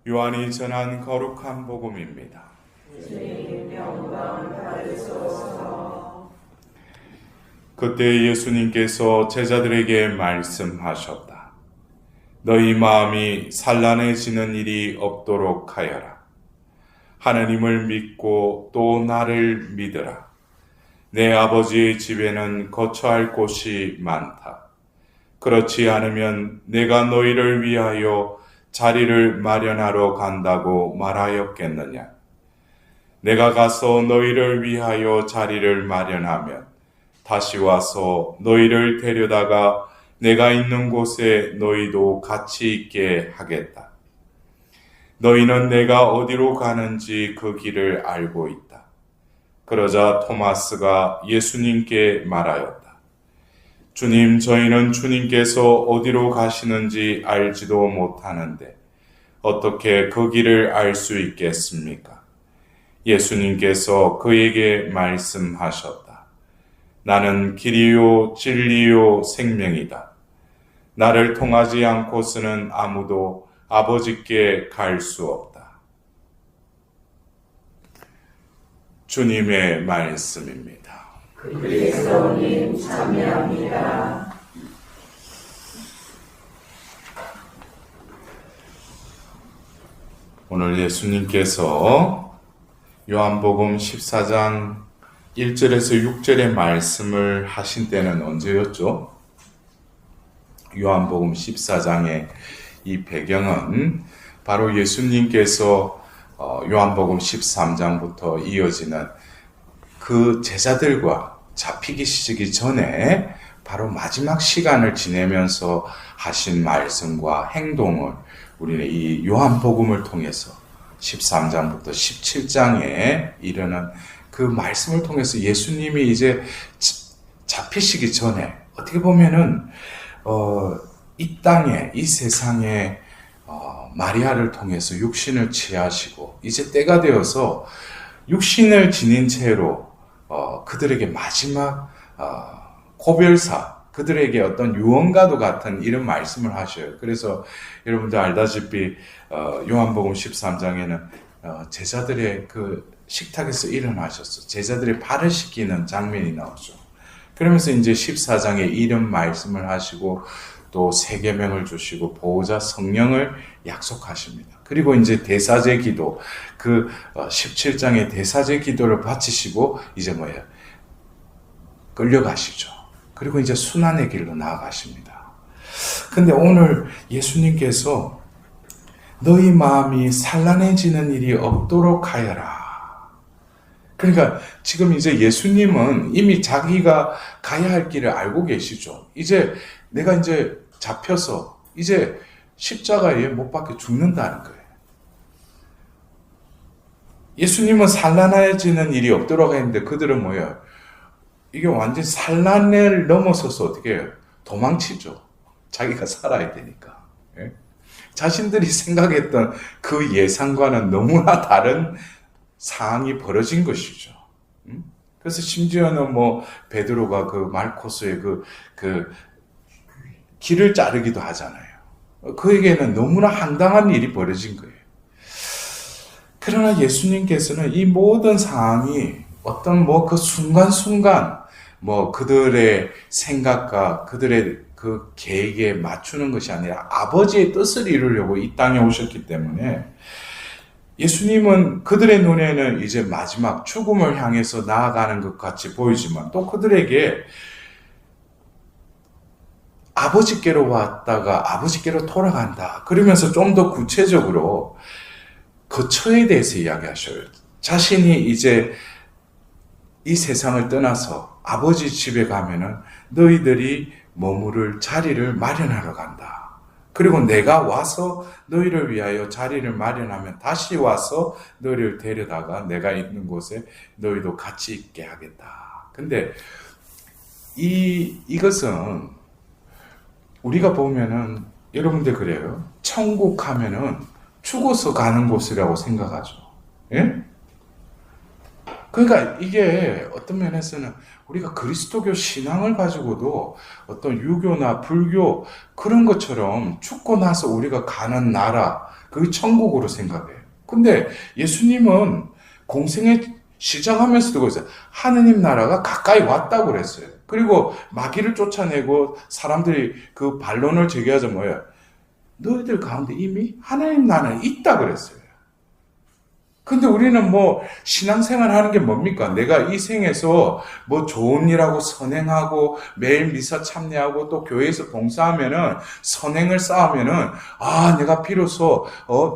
요한이 전한 거룩한 복음입니다. 주님 영광 받으소서. 그때 예수님께서 제자들에게 말씀하셨다. 너희 마음이 산란해지는 일이 없도록 하여라. 하나님을 믿고 또 나를 믿으라. 내 아버지의 집에는 거처할 곳이 많다. 그렇지 않으면 내가 너희를 위하여 자리를 마련하러 간다고 말하였겠느냐. 내가 가서 너희를 위하여 자리를 마련하면 다시 와서 너희를 데려다가 내가 있는 곳에 너희도 같이 있게 하겠다. 너희는 내가 어디로 가는지 그 길을 알고 있다. 그러자 토마스가 예수님께 말하였다. 주님, 저희는 주님께서 어디로 가시는지 알지도 못하는데 어떻게 그 길을 알 수 있겠습니까? 예수님께서 그에게 말씀하셨다. 나는 길이요 진리요 생명이다. 나를 통하지 않고서는 아무도 아버지께 갈 수 없다. 주님의 말씀입니다. 그리스도님 참여합니다. 오늘 예수님께서 요한복음 14장 1절에서 6절의 말씀을 하신 때는 언제였죠? 요한복음 14장의 이 배경은 바로 예수님께서 요한복음 13장부터 이어지는 그 제자들과 잡히기 전에 바로 마지막 시간을 지내면서 하신 말씀과 행동을 우리는 이 요한복음을 통해서 13장부터 17장에 이르는 그 말씀을 통해서 예수님이 이제 잡히시기 전에 어떻게 보면은 이 땅에, 이 세상에 마리아를 통해서 육신을 취하시고 이제 때가 되어서 육신을 지닌 채로 그들에게 마지막 고별사, 그들에게 어떤 유언과도 같은 이런 말씀을 하셔요. 그래서 여러분들 알다시피 요한복음 13장에는 제자들의 그 식탁에서 일어나셔서 제자들의 발을 씻기는 장면이 나오죠. 그러면서 이제 14장에 이런 말씀을 하시고 또 세계명을 주시고 보호자 성령을 약속하십니다. 그리고 이제 대사제 기도, 그 17장의 대사제 기도를 바치시고 이제 뭐예요? 끌려가시죠. 그리고 이제 순환의 길로 나아가십니다. 근데 오늘 예수님께서 너희 마음이 산란해지는 일이 없도록 하여라. 그러니까 지금 이제 예수님은 이미 자기가 가야 할 길을 알고 계시죠. 이제 내가 이제 잡혀서 이제 십자가에 못 박혀 죽는다는 거예요. 예수님은 산란해지는 일이 없도록 했는데 그들은 뭐예요? 이게 완전 산란을 넘어서서 어떻게 해요? 도망치죠. 자기가 살아야 되니까. 예? 자신들이 생각했던 그 예상과는 너무나 다른 상황이 벌어진 것이죠. 그래서 심지어는 뭐 베드로가 그 말코스의 그 길을 자르기도 하잖아요. 그에게는 너무나 황당한 일이 벌어진 거예요. 그러나 예수님께서는 이 모든 상황이 어떤 뭐 그 순간순간 뭐 그들의 생각과 그들의 그 계획에 맞추는 것이 아니라 아버지의 뜻을 이루려고 이 땅에 오셨기 때문에 예수님은 그들의 눈에는 이제 마지막 죽음을 향해서 나아가는 것 같이 보이지만 또 그들에게 아버지께로 왔다가 아버지께로 돌아간다. 그러면서 좀 더 구체적으로 거처에 대해서 이야기하셔요. 자신이 이제 이 세상을 떠나서 아버지 집에 가면은 너희들이 머무를 자리를 마련하러 간다. 그리고 내가 와서 너희를 위하여 자리를 마련하면 다시 와서 너희를 데려다가 내가 있는 곳에 너희도 같이 있게 하겠다. 근데 이것은 우리가 보면은 여러분들 그래요. 천국 하면은 죽어서 가는 곳이라고 생각하죠. 예? 그러니까 이게 어떤 면에서는 우리가 그리스도교 신앙을 가지고도 어떤 유교나 불교 그런 것처럼 죽고 나서 우리가 가는 나라, 그게 천국으로 생각해요. 근데 예수님은 공생에 시작하면서도 그랬어요. 하느님 나라가 가까이 왔다고 그랬어요. 그리고 마귀를 쫓아내고 사람들이 그 반론을 제기하자 뭐예요? 너희들 가운데 이미 하나님 나라는 있다 그랬어요. 근데 우리는 뭐 신앙생활 하는 게 뭡니까? 내가 이 생에서 뭐 좋은 일하고 선행하고 매일 미사 참여하고 또 교회에서 봉사하면은 선행을 쌓으면은 내가 비로소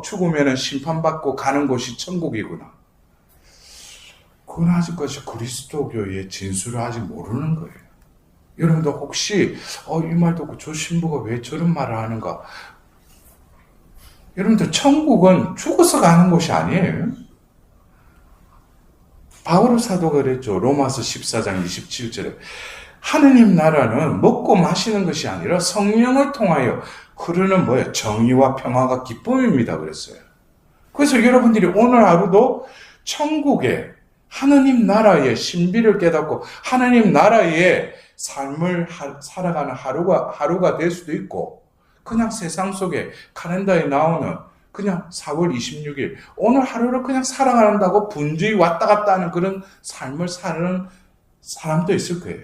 죽으면은 심판받고 가는 곳이 천국이구나. 그건 아직까지 그리스도교의 진수를 아직 모르는 거예요. 여러분들 혹시 이 말 듣고 저 신부가 왜 저런 말을 하는가? 여러분들 천국은 죽어서 가는 곳이 아니에요. 바울 사도가 그랬죠. 로마서 14장 27절에 하느님 나라는 먹고 마시는 것이 아니라 성령을 통하여 흐르는 뭐예요? 정의와 평화가 기쁨입니다 그랬어요. 그래서 여러분들이 오늘 하루도 천국의 하느님 나라의 신비를 깨닫고 하느님 나라의 삶을 살아가는 하루가 될 수도 있고, 그냥 세상 속에 카렌더에 나오는 그냥 4월 26일 오늘 하루를 그냥 살아간다고 분주히 왔다 갔다 하는 그런 삶을 사는 사람도 있을 거예요.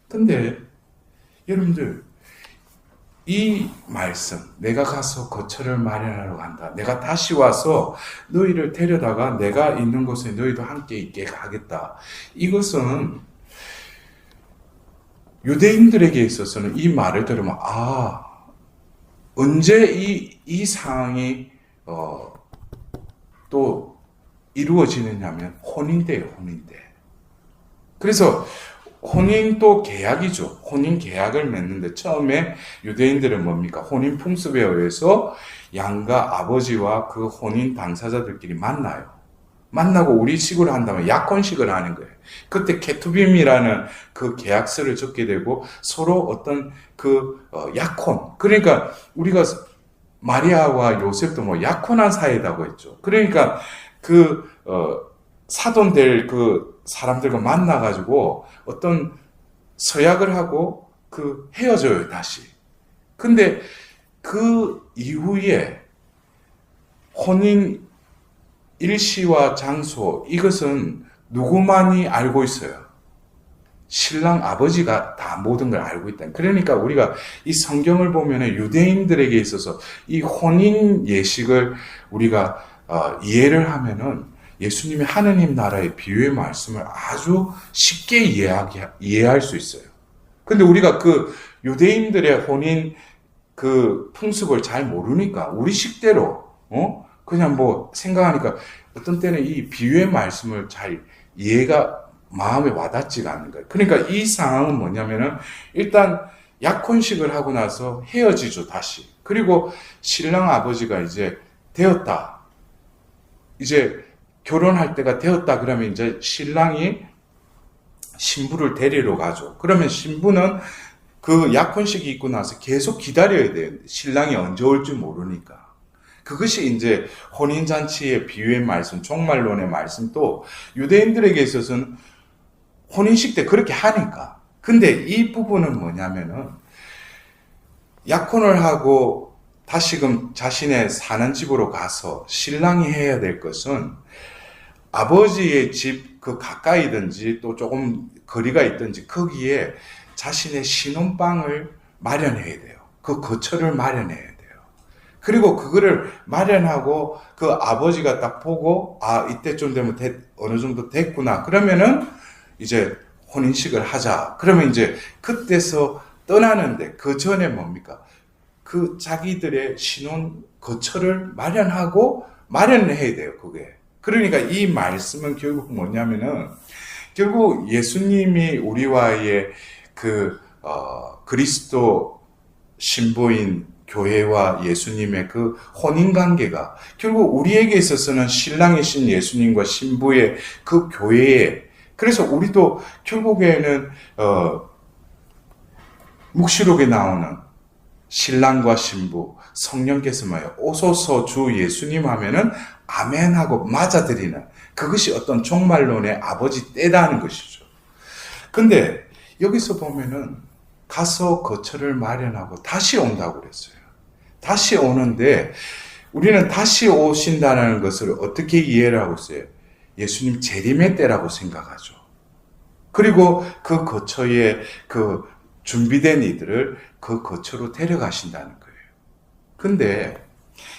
근데 여러분들, 이 말씀, 내가 가서 거처를 마련하러 간다, 내가 다시 와서 너희를 데려다가 내가 있는 곳에 너희도 함께 있게 하겠다, 이것은 유대인들에게 있어서는 이 말을 들으면 언제 이 상황이 또 이루어지느냐면 혼인 때예요. 혼인 때. 그래서 혼인도 계약이죠. 혼인 계약을 맺는데 처음에 유대인들은 뭡니까? 혼인 풍습에 의해서 양가 아버지와 그 혼인 당사자들끼리 만나요. 만나고 우리식으로 한다면 약혼식을 하는 거예요. 그때 케투빔이라는 그 계약서를 적게 되고 서로 어떤 약혼, 그러니까 우리가 마리아와 요셉도 뭐 약혼한 사이라고 했죠. 그러니까 사돈될 그 사람들과 만나가지고 어떤 서약을 하고 헤어져요, 다시. 근데 그 이후에 혼인 일시와 장소, 이것은 누구만이 알고 있어요? 신랑 아버지가 다 모든 걸 알고 있다. 그러니까 우리가 이 성경을 보면 유대인들에게 있어서 이 혼인 예식을 우리가 이해를 하면은 예수님의 하느님 나라의 비유의 말씀을 아주 쉽게 이해할 수 있어요. 근데 우리가 그 유대인들의 혼인 풍습을 잘 모르니까 우리 식대로 그냥 뭐 생각하니까 어떤 때는 이 비유의 말씀을 잘 이해가 마음에 와닿지가 않는 거예요. 그러니까 이 상황은 뭐냐면은 일단 약혼식을 하고 나서 헤어지죠, 다시. 그리고 신랑 아버지가 이제 되었다, 이제 결혼할 때가 되었다 그러면 이제 신랑이 신부를 데리러 가죠. 그러면 신부는 그 약혼식이 있고 나서 계속 기다려야 돼요. 신랑이 언제 올지 모르니까. 그것이 이제 혼인잔치의 비유의 말씀, 종말론의 말씀, 또 유대인들에게 있어서는 혼인식 때 그렇게 하니까. 근데 이 부분은 뭐냐면은 약혼을 하고 다시금 자신의 사는 집으로 가서 신랑이 해야 될 것은 아버지의 집 가까이든지 또 조금 거리가 있든지 거기에 자신의 신혼방을 마련해야 돼요. 그 거처를 마련해야 돼요. 그리고 그거를 마련하고 그 아버지가 딱 보고 이때쯤 되면 어느 정도 됐구나, 그러면은 이제 혼인식을 하자. 그러면 이제 그때서 떠나는데 그 전에 뭡니까? 그 자기들의 신혼 거처를 마련해야 돼요, 그게. 그러니까 이 말씀은 결국 뭐냐면은 결국 예수님이 우리와의 그리스도 신부인 교회와 예수님의 그 혼인 관계가 결국 우리에게 있어서는 신랑이신 예수님과 신부의 그 교회에, 그래서 우리도 결국에는 묵시록에 나오는 신랑과 신부, 성령께서 오소서 주 예수님 하면은 아멘하고 맞아들이는 그것이 어떤 종말론의 아버지 때라는 것이죠. 근데 여기서 보면은 가서 거처를 마련하고 다시 온다고 그랬어요. 다시 오는데 우리는 다시 오신다는 것을 어떻게 이해를 하고 있어요? 예수님 재림의 때라고 생각하죠. 그리고 그 거처에 그 준비된 이들을 그 거처로 데려가신다는 거예요. 근데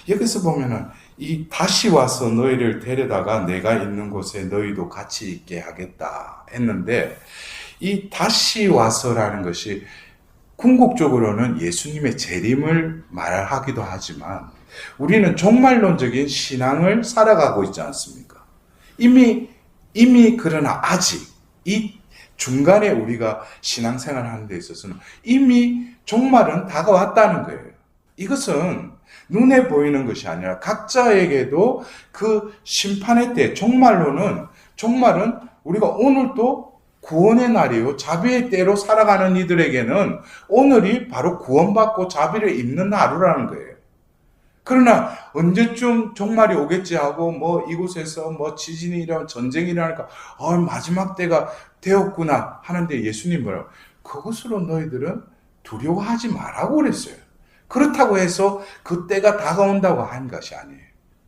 여기서 보면은 이 다시 와서 너희를 데려다가 내가 있는 곳에 너희도 같이 있게 하겠다 했는데 이 다시 와서라는 것이 궁극적으로는 예수님의 재림을 말하기도 하지만 우리는 종말론적인 신앙을 살아가고 있지 않습니까? 이미 그러나 아직 이 중간에 우리가 신앙생활을 하는 데 있어서는 이미 종말은 다가왔다는 거예요. 이것은 눈에 보이는 것이 아니라 각자에게도 그 심판의 때 종말은 우리가 오늘도 구원의 날이요 자비의 때로 살아가는 이들에게는 오늘이 바로 구원받고 자비를 입는 하루라는 거예요. 그러나 언제쯤 종말이 오겠지 하고 이곳에서 지진이 일어나고 전쟁이 일어나니까 마지막 때가 되었구나 하는데 예수님 뭐라고? 그것으로 너희들은 두려워하지 말라고 그랬어요. 그렇다고 해서 그 때가 다가온다고 한 것이 아니에요.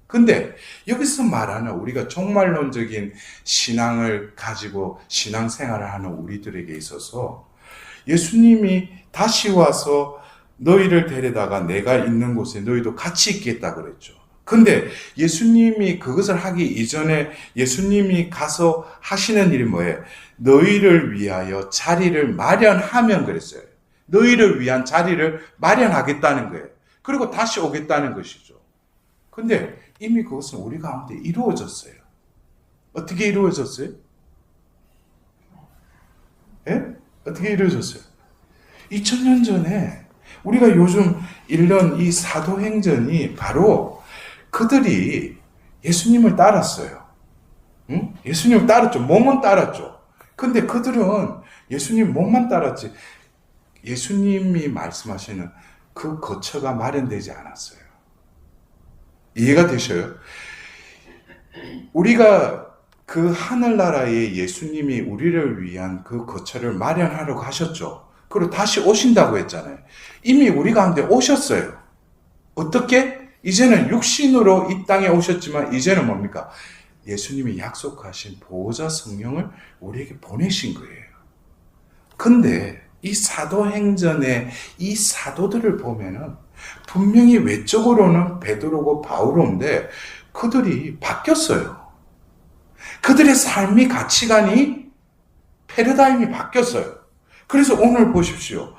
근데 여기서 말하는 우리가 종말론적인 신앙을 가지고 신앙생활을 하는 우리들에게 있어서 예수님이 다시 와서 너희를 데려다가 내가 있는 곳에 너희도 같이 있겠다고 그랬죠. 근데 예수님이 그것을 하기 이전에 예수님이 가서 하시는 일이 뭐예요? 너희를 위하여 자리를 마련하면 그랬어요. 너희를 위한 자리를 마련하겠다는 거예요. 그리고 다시 오겠다는 것이죠. 근데 이미 그것은 우리 가운데 이루어졌어요. 어떻게 이루어졌어요? 예? 어떻게 이루어졌어요? 2000년 전에 우리가 요즘 읽는 이 사도행전이 바로 그들이 예수님을 따랐어요. 응? 예수님을 따랐죠. 몸은 따랐죠. 근데 그들은 예수님 몸만 따랐지 예수님이 말씀하시는 그 거처가 마련되지 않았어요. 이해가 되셔요? 우리가 그 하늘나라에 예수님이 우리를 위한 그 거처를 마련하려고 하셨죠. 그리고 다시 오신다고 했잖아요. 이미 우리 가운데 오셨어요. 어떻게? 이제는 육신으로 이 땅에 오셨지만 이제는 뭡니까? 예수님이 약속하신 보호자 성령을 우리에게 보내신 거예요. 근데 이 사도행전의 이 사도들을 보면은 분명히 외적으로는 베드로고 바울인데 그들이 바뀌었어요. 그들의 삶의 가치관이 패러다임이 바뀌었어요. 그래서 오늘 보십시오.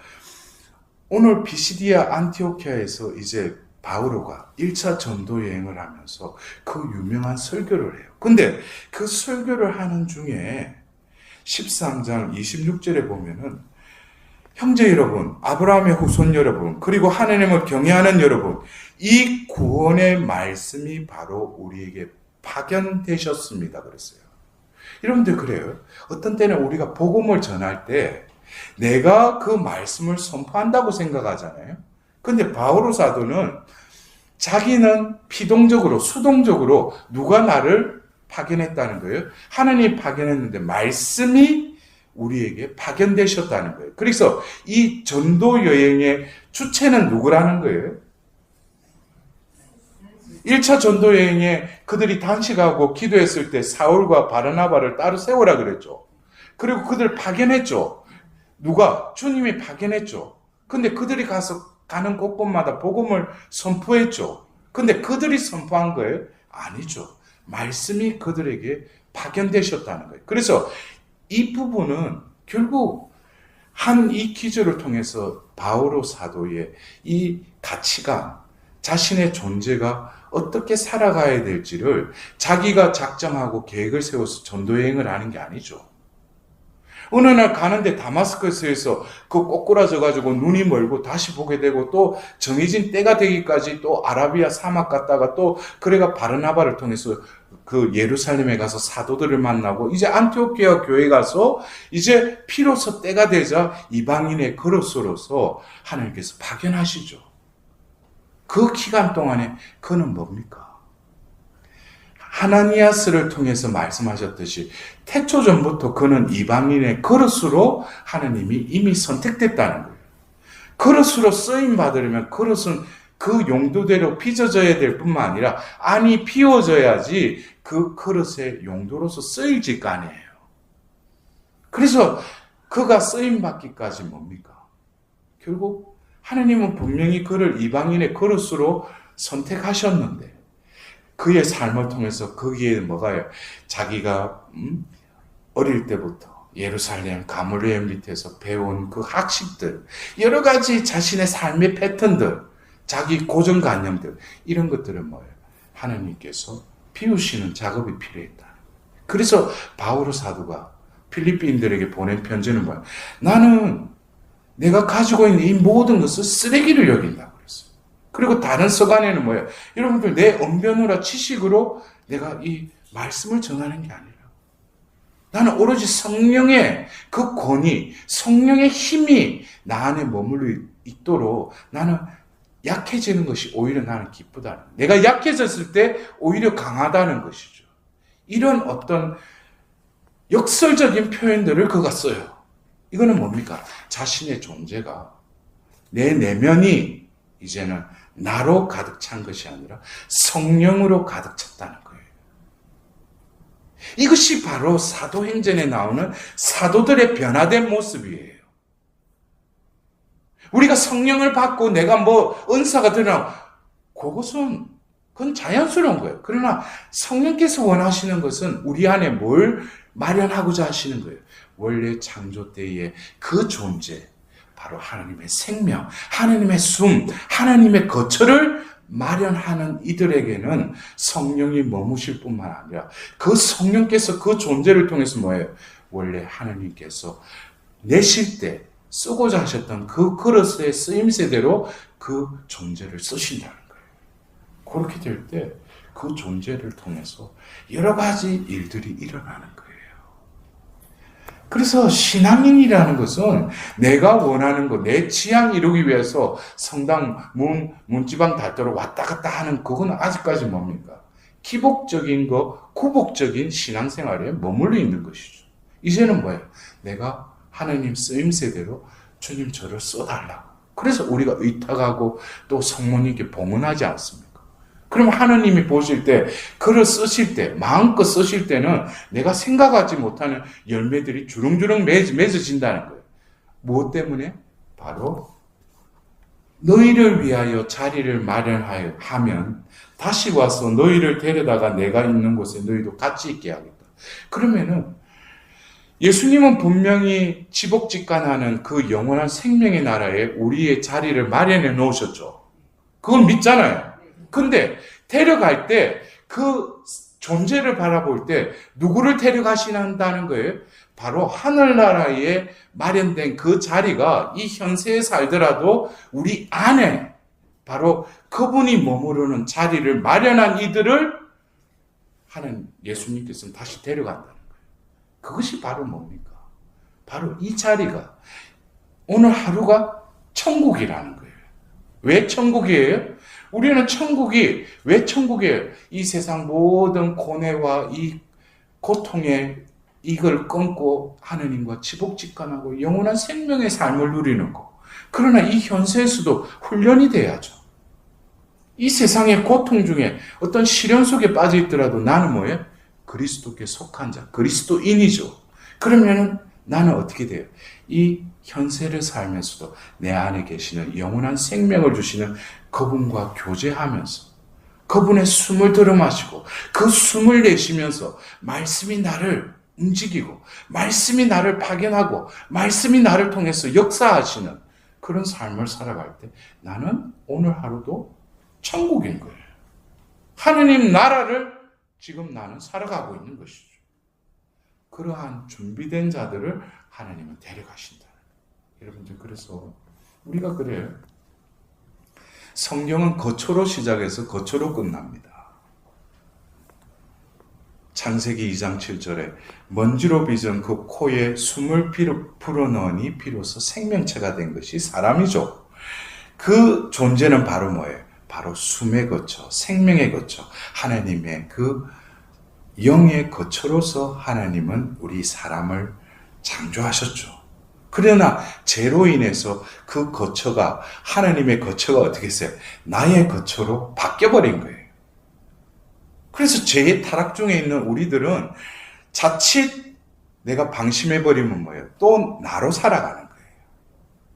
오늘 비시디아 안티오키아에서 이제 바오로가 1차 전도 여행을 하면서 그 유명한 설교를 해요. 근데 그 설교를 하는 중에 13장 26절에 보면은 형제 여러분, 아브라함의 후손 여러분, 그리고 하나님을 경외하는 여러분, 이 구원의 말씀이 바로 우리에게 파견되셨습니다. 그랬어요. 여러분들 그래요. 어떤 때는 우리가 복음을 전할 때 내가 그 말씀을 선포한다고 생각하잖아요. 근데 바오로 사도는 자기는 피동적으로, 수동적으로 누가 나를 파견했다는 거예요. 하나님이 파견했는데 말씀이 우리에게 파견되셨다는 거예요. 그래서 이 전도 여행의 주체는 누구라는 거예요? 1차 전도 여행에 그들이 단식하고 기도했을 때 사울과 바르나바를 따로 세우라 그랬죠. 그리고 그들 파견했죠. 누가? 주님이 파견했죠. 근데 그들이 가는 곳곳마다 복음을 선포했죠. 근데 그들이 선포한 거예요? 아니죠. 말씀이 그들에게 파견되셨다는 거예요. 그래서 이 부분은 결국 이 기절을 통해서 바오로 사도의 이 가치관, 자신의 존재가 어떻게 살아가야 될지를 자기가 작정하고 계획을 세워서 전도여행을 하는 게 아니죠. 어느 날 가는데 다마스커스에서 그 꼬꾸라져가지고 눈이 멀고 다시 보게 되고 또 정해진 때가 되기까지 또 아라비아 사막 갔다가 또 그래가 바르나바를 통해서 그 예루살렘에 가서 사도들을 만나고 이제 안티오키아 교회 가서 이제 비로소 때가 되자 이방인의 그릇으로서 하나님께서 파견하시죠. 그 기간 동안에 그는 뭡니까? 하나니아스를 통해서 말씀하셨듯이 태초 전부터 그는 이방인의 그릇으로 하나님이 이미 선택됐다는 거예요. 그릇으로 쓰임 받으려면 그릇은 그 용도대로 빚어져야 될 뿐만 아니라 안이 비워져야지 그 그릇의 용도로서 쓰일지 거 아니에요. 그래서 그가 쓰임 받기까지 뭡니까? 결국 하나님은 분명히 그를 이방인의 그릇으로 선택하셨는데 그의 삶을 통해서 거기에 뭐가요? 자기가 어릴 때부터 예루살렘 가물레 밑에서 배운 그 학식들, 여러 가지 자신의 삶의 패턴들, 자기 고정관념들, 이런 것들은 뭐예요? 하나님께서 비우시는 작업이 필요했다. 그래서 바오로 사도가 필리핀들에게 보낸 편지는 뭐예요? 나는 내가 가지고 있는 이 모든 것을 쓰레기를 여긴다 그랬어요. 그리고 다른 서간에는 뭐예요? 여러분들 내 언변으로 지식으로 내가 이 말씀을 전하는 게 아니라 나는 오로지 성령의 그 권위, 성령의 힘이 나 안에 머물러 있도록 나는 약해지는 것이 오히려 나는 기쁘다는 거예요. 내가 약해졌을 때 오히려 강하다는 것이죠. 이런 어떤 역설적인 표현들을 그가 써요. 이거는 뭡니까? 자신의 존재가 내 내면이 이제는 나로 가득 찬 것이 아니라 성령으로 가득 찼다는 거예요. 이것이 바로 사도행전에 나오는 사도들의 변화된 모습이에요. 우리가 성령을 받고 내가 뭐 은사가 드러나 그건 자연스러운 거예요. 그러나 성령께서 원하시는 것은 우리 안에 뭘 마련하고자 하시는 거예요. 원래 창조 때의 그 존재, 바로 하나님의 생명, 하나님의 숨, 하나님의 거처를 마련하는 이들에게는 성령이 머무실 뿐만 아니라 그 성령께서 그 존재를 통해서 뭐예요? 원래 하나님께서 내실 때 쓰고자 하셨던 그 그릇의 쓰임새대로 그 존재를 쓰신다는 거예요. 그렇게 될 때 그 존재를 통해서 여러 가지 일들이 일어나는 거예요. 그래서 신앙인이라는 것은 내가 원하는 것, 내 취향 이루기 위해서 성당 문지방 닳도록 왔다 갔다 하는 그건 아직까지 뭡니까? 기복적인 거, 구복적인 신앙생활에 머물러 있는 것이죠. 이제는 뭐예요? 내가 하나님 쓰임새대로 주님 저를 써달라고. 그래서 우리가 의탁하고 또 성모님께 봉헌하지 않습니까? 그럼 하나님이 보실 때, 글을 쓰실 때, 마음껏 쓰실 때는 내가 생각하지 못하는 열매들이 주렁주렁 맺어진다는 거예요. 무엇 때문에? 바로 너희를 위하여 자리를 마련하여 하면 다시 와서 너희를 데려다가 내가 있는 곳에 너희도 같이 있게 하겠다. 그러면은 예수님은 분명히 지복직간하는 그 영원한 생명의 나라에 우리의 자리를 마련해 놓으셨죠. 그건 믿잖아요. 근데 데려갈 때 그 존재를 바라볼 때 누구를 데려가신다는 거예요? 바로 하늘나라에 마련된 그 자리가 이 현세에 살더라도 우리 안에 바로 그분이 머무르는 자리를 마련한 이들을 하는 예수님께서는 다시 데려간다는 거예요. 그것이 바로 뭡니까? 바로 이 자리가 오늘 하루가 천국이라는 거예요. 왜 천국이에요? 우리는 천국이 왜 천국이에요? 이 세상 모든 고뇌와 이 고통에 이걸 끊고 하느님과 지복직간하고 영원한 생명의 삶을 누리는 거. 그러나 이 현세에서도 훈련이 돼야죠. 이 세상의 고통 중에 어떤 시련 속에 빠져 있더라도 나는 뭐예요? 그리스도께 속한 자, 그리스도인이죠. 그러면 나는 어떻게 돼요? 이 현세를 살면서도 내 안에 계시는 영원한 생명을 주시는 그분과 교제하면서 그분의 숨을 들어마시고 그 숨을 내쉬면서 말씀이 나를 움직이고 말씀이 나를 파견하고 말씀이 나를 통해서 역사하시는 그런 삶을 살아갈 때 나는 오늘 하루도 천국인 거예요. 하느님 나라를 지금 나는 살아가고 있는 것이죠. 그러한 준비된 자들을 하나님은 데려가신다. 여러분들 그래서 우리가 그래요. 성경은 거처로 시작해서 거처로 끝납니다. 창세기 2장 7절에 먼지로 빚은 그 코에 숨을 불어넣으니 비로소 생명체가 된 것이 사람이죠. 그 존재는 바로 뭐예요? 바로 숨의 거처, 생명의 거처, 하나님의 그 영의 거처로서 하나님은 우리 사람을 창조하셨죠. 그러나 죄로 인해서 그 거처가, 하나님의 거처가 어떻게 했어요? 나의 거처로 바뀌어버린 거예요. 그래서 죄의 타락 중에 있는 우리들은 자칫 내가 방심해버리면 뭐예요? 또 나로 살아가는 거예요.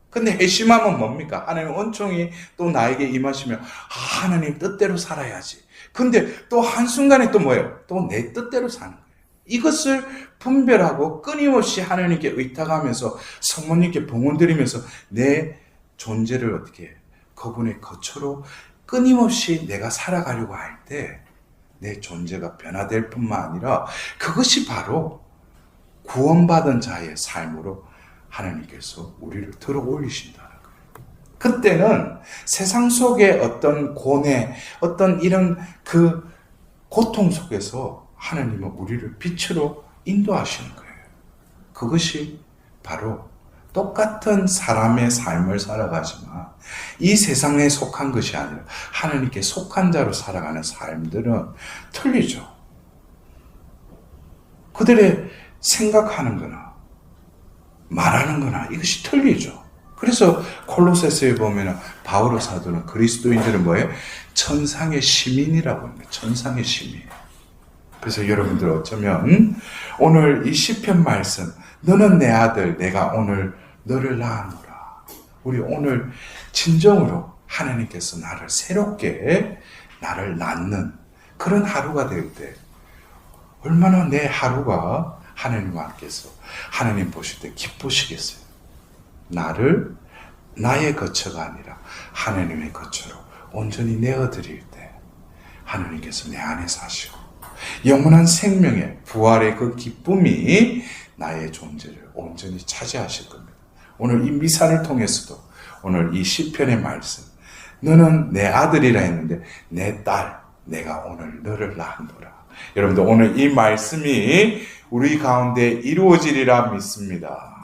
근데 회심하면 뭡니까? 하나님 은총이 또 나에게 임하시면 하나님 뜻대로 살아야지. 근데 또 한순간에 또 뭐예요? 또 내 뜻대로 사는 거예요. 이것을 분별하고 끊임없이 하나님께 의탁하면서 성모님께 봉헌드리면서 내 존재를 어떻게 해? 그분의 거처로 끊임없이 내가 살아가려고 할 때 내 존재가 변화될 뿐만 아니라 그것이 바로 구원받은 자의 삶으로 하나님께서 우리를 들어 올리신다는 거예요. 그때는 세상 속의 어떤 고뇌, 어떤 이런 그 고통 속에서 하나님은 우리를 빛으로 인도하시는 거예요. 그것이 바로 똑같은 사람의 삶을 살아가지만 이 세상에 속한 것이 아니라 하나님께 속한 자로 살아가는 삶들은 틀리죠. 그들의 생각하는 거나 말하는 거나 이것이 틀리죠. 그래서 콜로새서에 보면 바오로 사도는 그리스도인들은 뭐예요? 천상의 시민이라고 합니다. 천상의 시민. 그래서 여러분들 어쩌면 오늘 이 시편 말씀, 너는 내 아들, 내가 오늘 너를 낳았노라. 우리 오늘 진정으로 하나님께서 나를 새롭게 나를 낳는 그런 하루가 될 때 얼마나 내 하루가 하나님과 함께서 하나님 보실 때 기쁘시겠어요. 나를 나의 거처가 아니라 하나님의 거처로 온전히 내어드릴 때 하나님께서 내 안에 사시고 영원한 생명의 부활의 그 기쁨이 나의 존재를 온전히 차지하실 겁니다. 오늘 이 미사를 통해서도 오늘 이 시편의 말씀, 너는 내 아들이라 했는데 내 딸, 내가 오늘 너를 낳노라. 여러분들 오늘 이 말씀이 우리 가운데 이루어지리라 믿습니다.